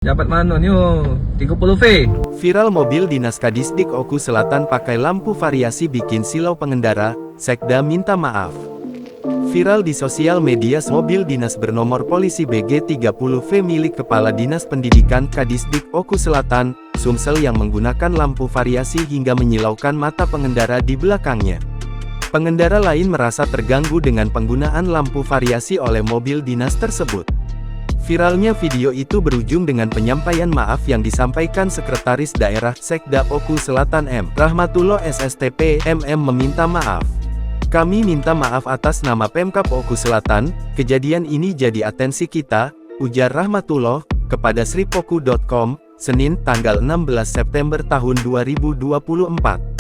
Dapat mana ni? 30 V. Viral mobil Dinas Kadisdik Oku Selatan pakai lampu variasi bikin silau pengendara, Sekda minta maaf. Viral di sosial media mobil dinas bernomor polisi BG30V milik Kepala Dinas Pendidikan Kadisdik Oku Selatan, Sumsel yang menggunakan lampu variasi hingga menyilaukan mata pengendara di belakangnya. Pengendara lain merasa terganggu dengan penggunaan lampu variasi oleh mobil dinas tersebut. Viralnya video itu berujung dengan penyampaian maaf yang disampaikan Sekretaris Daerah Sekda Oku Selatan M. Rahmatullah SSTP MM meminta maaf. Kami minta maaf atas nama Pemkab Oku Selatan, kejadian ini jadi atensi kita, ujar Rahmatullah, kepada sripoku.com, Senin tanggal 16 September tahun 2024.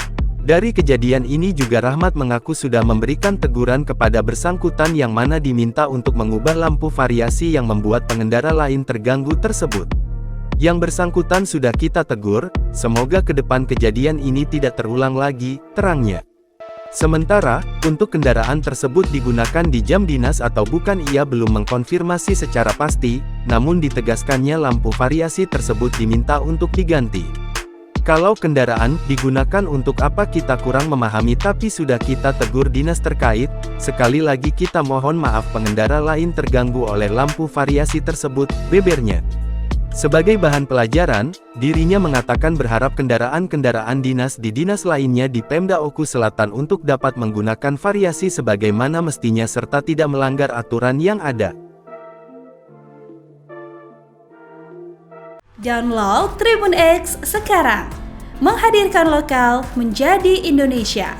Dari kejadian ini juga Rahmat mengaku sudah memberikan teguran kepada bersangkutan yang mana diminta untuk mengubah lampu variasi yang membuat pengendara lain terganggu tersebut. Yang bersangkutan sudah kita tegur, semoga ke depan kejadian ini tidak terulang lagi, terangnya. Sementara, untuk kendaraan tersebut digunakan di jam dinas atau bukan ia belum mengkonfirmasi secara pasti, namun ditegaskannya lampu variasi tersebut diminta untuk diganti. Kalau kendaraan digunakan untuk apa kita kurang memahami tapi sudah kita tegur dinas terkait, sekali lagi kita mohon maaf pengendara lain terganggu oleh lampu variasi tersebut, bebernya. Sebagai bahan pelajaran, dirinya mengatakan berharap kendaraan-kendaraan dinas di dinas lainnya di Pemda Oku Selatan untuk dapat menggunakan variasi sebagaimana mestinya serta tidak melanggar aturan yang ada. Download Tribun X sekarang, menghadirkan lokal menjadi Indonesia.